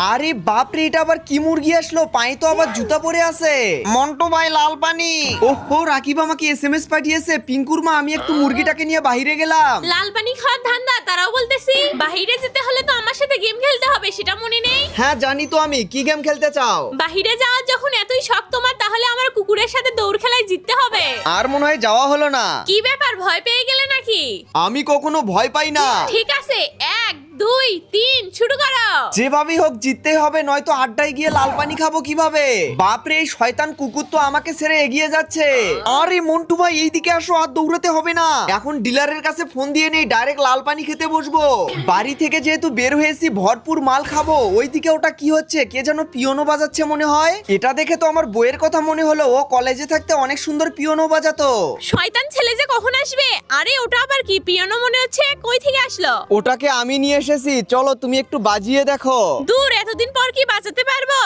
আরে বাপরে, এটা আবার কি মুরগি আসলো? পায়ে তো আবার জুতা পরে আছে। মন্টু ভাই লাল পানি। ওহো, রাকিব আমাকে এসএমএস পাঠিয়েছে। পিঙ্কুর মা, আমি একটু মুরগিটাকে নিয়ে বাইরে গেলাম। লাল পানি খাওয়ার ধান্দা, তারাও বলতেছি বাহিরে যেতে হলে তো আমার সাথে গেম খেলতে হবে, সেটা মনে নেই? হ্যাঁ জানি তো। আমি কি গেম খেলতে চাও? বাহিরে যাওয়ার যখন এতই শখ তোমার, তাহলে আমার কুকুরের সাথে দৌড় খেলায় জিততে হবে। আর মনে হয় যাওয়া হলো না। কি ব্যাপার, ভয় পেয়ে গেলে নাকি? আমি কখনো ভয় পাই না। ঠিক আছে, 1 2 3 শুরু করো। যেভাবেই হোক জিততে হবে, নয়তো আড্ডায় গিয়ে লাল পানি খাবো কিভাবে? বাপরে, এই শয়তান কুকুর তো আমাকে ছেড়ে এগিয়ে যাচ্ছে। আরে মন্টু ভাই, এইদিকে আসো, আর দৌড়াতে হবে না। এখন ডিলারের কাছে ফোন দিয়ে নেই, ডাইরেক্ট লাল পানি খেতে বসবো। বাড়ি থেকে যেহেতু বের হয়েছি, ভরপুর মাল খাবো। ওইদিকে ওটা কি হচ্ছে? কে যেন পিয়ানো বাজাচ্ছে মনে হয়। এটা দেখে তো আমার বইয়ের কথা মনে হলো। ও কলেজে থাকতে অনেক সুন্দর পিয়ানো বাজাতো। শয়তান ছেলে যে কখন আসবে? আরে ওটা আবার কি পিয়ানো মনে হচ্ছে, কই থেকে আসলো? ওটাকে আমি নিয়ে এসেছি, চলো তুমি একটু বাজিয়ে দেখো। দূর, এতদিন পর কি বাজাতে পারবো?